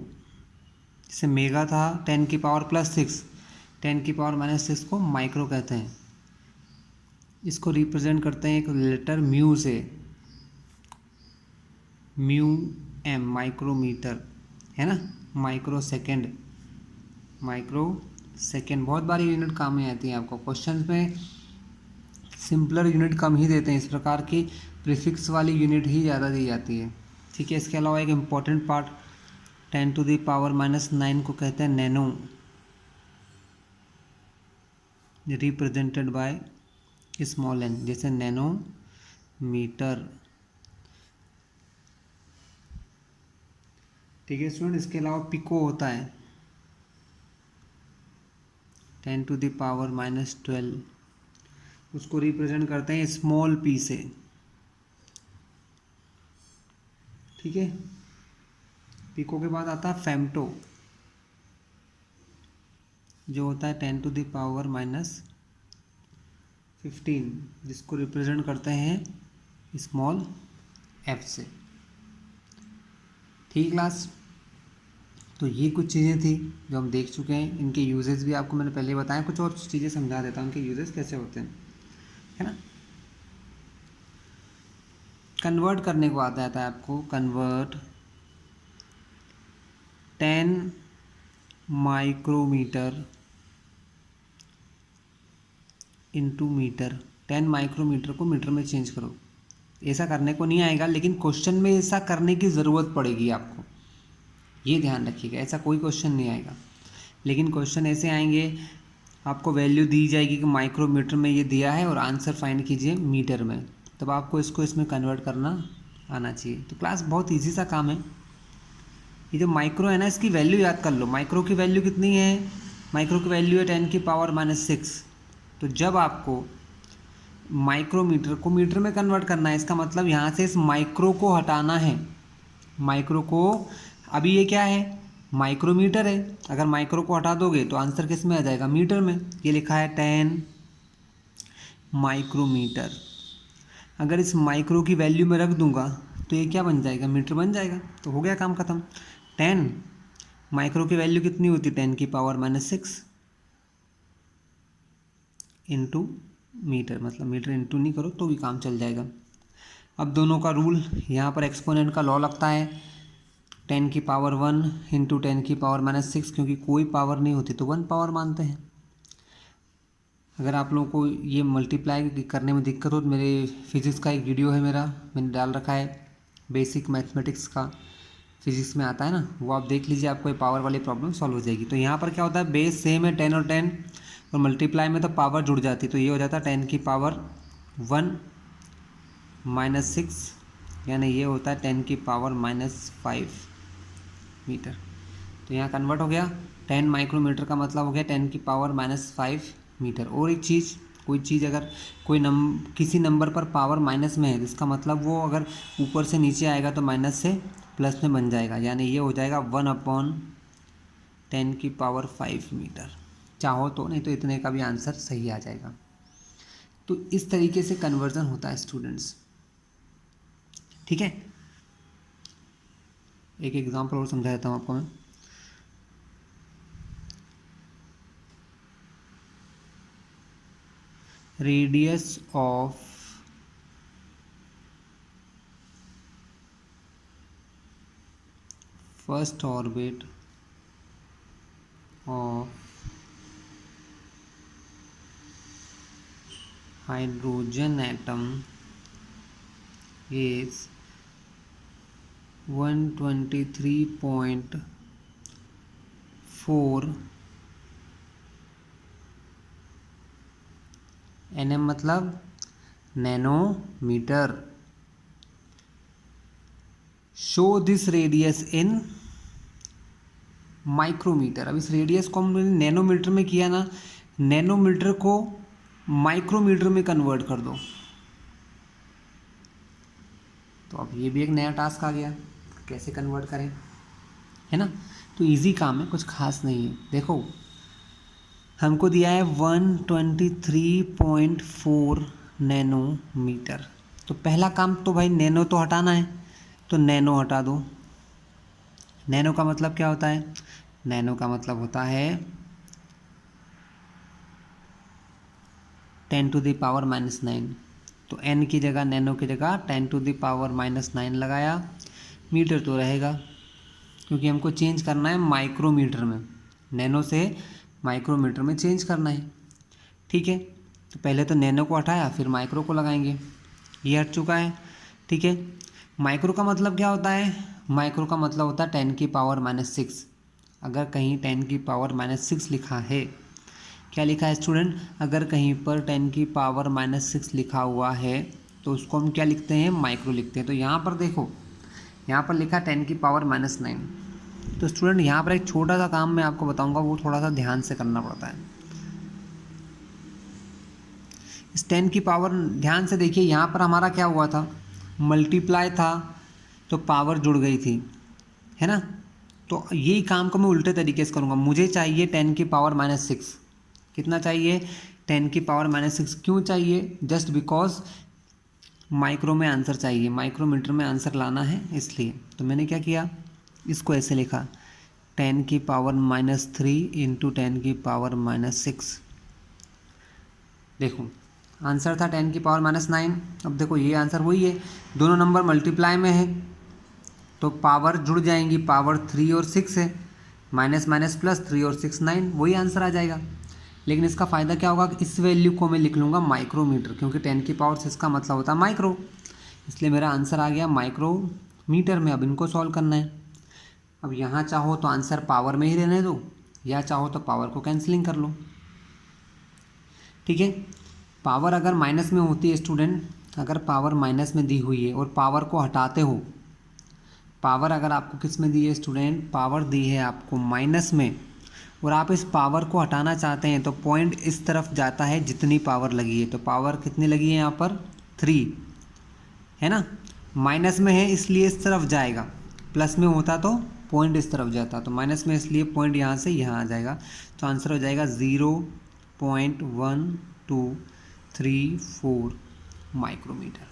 जैसे मेगा था 10 की पावर +6, 10 की पावर -6 को माइक्रो कहते हैं। इसको रिप्रेजेंट करते हैं एक लेटर म्यू से, म्यू एम, माइक्रोमीटर, है ना। माइक्रो सेकेंड, माइक्रो सेकेंड बहुत बारी यूनिट काम में आती है आपको। क्वेश्चन में सिंपलर यूनिट कम ही देते हैं, इस प्रकार की प्रीफिक्स वाली यूनिट ही ज़्यादा दी जाती है। ठीक है। इसके अलावा एक important part, 10 to the power -9 को कहते हैं nano, represented by small N, जैसे नैनो मीटर। ठीक है स्टूडेंट। इसके अलावा पिको होता है 10 to the power -12, उसको रिप्रेजेंट करते हैं स्मॉल पी से। ठीक है। पिको के बाद आता है फेम्टो, जो होता है 10 to the power -15, जिसको रिप्रेजेंट करते हैं स्मॉल एफ से। ठीक क्लास। तो ये कुछ चीज़ें थी जो हम देख चुके हैं। इनके यूजेस भी आपको मैंने पहले बताया, कुछ और चीज़ें समझा देता हूँ इनके यूजेस कैसे होते हैं, है ना। कन्वर्ट करने को आता है आपको, convert 10 micrometre into metre. 10 micrometre को मीटर में चेंज करो। ऐसा करने को नहीं आएगा, लेकिन क्वेश्चन में ऐसा करने की ज़रूरत पड़ेगी आपको, ये ध्यान रखिएगा। ऐसा कोई क्वेश्चन नहीं आएगा, लेकिन क्वेश्चन ऐसे आएंगे, आपको वैल्यू दी जाएगी कि माइक्रोमीटर में ये दिया है और आंसर फाइंड कीजिए मीटर में, तब आपको इसको इसमें कन्वर्ट करना आना चाहिए। तो क्लास बहुत ईजी सा काम है। ये जो माइक्रो है ना, इसकी वैल्यू याद कर लो। माइक्रो की वैल्यू कितनी है? माइक्रो की वैल्यू है 10⁻⁻⁶। तो जब आपको माइक्रोमीटर को मीटर में कन्वर्ट करना है, इसका मतलब यहाँ से इस माइक्रो को हटाना है। माइक्रो को, अभी ये क्या है? माइक्रोमीटर है। अगर माइक्रो को हटा दोगे तो आंसर किस में आ जाएगा? मीटर में। ये लिखा है 10 माइक्रोमीटर। अगर इस माइक्रो की वैल्यू में रख दूंगा तो ये क्या बन जाएगा? मीटर बन जाएगा। तो हो गया काम खत्म। 10 माइक्रो की वैल्यू कितनी होती है? 10⁻⁻⁶ इंटू मीटर, मतलब मीटर इंटू नहीं करो तो भी काम चल जाएगा। अब दोनों का रूल, यहाँ पर एक्सपोनेंट का लॉ लगता है। 10⁻1 इंटू 10⁻⁻⁶, क्योंकि कोई पावर नहीं होती तो 1 पावर मानते हैं। अगर आप लोगों को ये मल्टीप्लाई करने में दिक्कत हो तो मेरे फिजिक्स का एक वीडियो है मेरा, मैंने डाल रखा है, बेसिक मैथमेटिक्स का, फिजिक्स में आता है ना, वो आप देख लीजिए, आपको ये पावर वाली प्रॉब्लम सॉल्व हो जाएगी। तो यहाँ पर क्या होता है? बेस सेम है 10 और 10, और मल्टीप्लाई में तो पावर जुड़ जाती है, तो ये हो जाता है 10⁻1-6, यानी ये होता है 10⁻⁻5 मीटर। तो यहाँ कन्वर्ट हो गया। 10 माइक्रोमीटर का मतलब हो गया 10⁻⁻5 मीटर। और एक चीज़, कोई चीज़ अगर किसी नंबर पर पावर माइनस में है, इसका मतलब वो अगर ऊपर से नीचे आएगा तो माइनस से प्लस में बन जाएगा, यानी ये हो जाएगा 1/10⁻5 मीटर। चाहो तो, नहीं तो इतने का भी आंसर सही आ जाएगा। तो इस तरीके से कन्वर्जन होता है स्टूडेंट्स, ठीक है। एक एग्जांपल और समझा देता हूँ आपको मैं। Radius of first orbit of hydrogen atom is 123.4 nm, मतलब nanometre. Show this radius in micrometre. अब इस रेडियस को हमने नैनोमीटर में किया ना, नैनोमीटर को माइक्रोमीटर में कन्वर्ट कर दो, तो अब ये भी एक नया टास्क आ गया, कैसे कन्वर्ट करें, है ना। तो इजी काम है, कुछ खास नहीं है। देखो हमको दिया है 123.4 नैनोमीटर, तो पहला काम तो भाई नैनो तो हटाना है, तो नैनो हटा दो। नैनो का मतलब क्या होता है? नैनो का मतलब होता है 10⁻⁻⁹। तो n की जगह, नैनो की जगह 10⁻⁻⁹ लगाया। मीटर तो रहेगा क्योंकि हमको चेंज करना है माइक्रोमीटर में, नैनो से माइक्रोमीटर में चेंज करना है, ठीक है। तो पहले तो नैनो को हटाया, फिर माइक्रो को लगाएंगे, ये हट चुका है, ठीक है। माइक्रो का मतलब क्या होता है? माइक्रो का मतलब होता है 10⁻⁻⁶। अगर कहीं 10⁻⁻⁶ लिखा है, क्या लिखा है स्टूडेंट? अगर कहीं पर 10⁻⁻⁶ लिखा हुआ है तो उसको हम क्या लिखते हैं? माइक्रो लिखते हैं। तो यहाँ पर देखो, यहाँ पर लिखा 10⁻⁹। तो स्टूडेंट यहाँ पर एक छोटा सा काम मैं आपको बताऊंगा, वो थोड़ा सा ध्यान से करना पड़ता है। इस 10 की पावर ध्यान से देखिए, यहाँ पर हमारा क्या हुआ था? मल्टीप्लाई था तो पावर जुड़ गई थी, है ना। तो यही काम को मैं उल्टे तरीके से करूँगा। मुझे चाहिए 10⁻⁻⁶। कितना चाहिए? 10⁻⁻⁶। क्यों चाहिए? जस्ट बिकॉज माइक्रो में आंसर चाहिए, माइक्रोमीटर में आंसर लाना है, इसलिए। तो मैंने क्या किया, इसको ऐसे लिखा 10⁻³ इंटू 10⁻⁻⁶। देखो आंसर था 10⁻⁹। अब देखो ये आंसर वही है, दोनों नंबर मल्टीप्लाई में है तो पावर जुड़ जाएंगी, पावर 3 और 6 है, माइनस माइनस प्लस, 3 और 6 9, वही आंसर आ जाएगा। लेकिन इसका फ़ायदा क्या होगा कि इस वैल्यू को मैं लिख लूँगा माइक्रोमीटर, क्योंकि 10⁻6 का मतलब होता है माइक्रो, इसलिए मेरा आंसर आ गया माइक्रोमीटर में। अब इनको सॉल्व करना है। अब यहाँ चाहो तो आंसर पावर में ही रहने दो, या चाहो तो पावर को कैंसिलिंग कर लो। ठीक है, पावर अगर माइनस में होती है स्टूडेंट, अगर पावर माइनस में दी हुई है और पावर को हटाते हो, पावर अगर आपको किस में दी है स्टूडेंट, पावर दी है आपको माइनस में, और आप इस पावर को हटाना चाहते हैं तो पॉइंट इस तरफ जाता है जितनी पावर लगी है। तो पावर कितनी लगी है यहाँ पर 3 है ना, माइनस में है इसलिए इस तरफ जाएगा, प्लस में होता तो पॉइंट इस तरफ जाता, तो माइनस में इसलिए पॉइंट यहाँ से यहाँ आ जाएगा। तो आंसर हो जाएगा 0.1234 माइक्रोमीटर।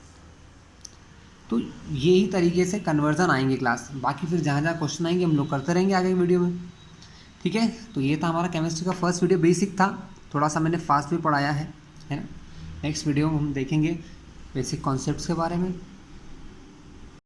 तो यही तरीके से कन्वर्जन आएंगे क्लास, बाकी फिर जहाँ जहाँ क्वेश्चन आएंगे हम लोग करते रहेंगे आगे की वीडियो में। ठीक है, तो ये था हमारा केमिस्ट्री का फर्स्ट वीडियो, बेसिक था, थोड़ा सा मैंने फास्ट भी पढ़ाया है ना। नेक्स्ट वीडियो में हम देखेंगे बेसिक कॉन्सेप्ट्स के बारे में।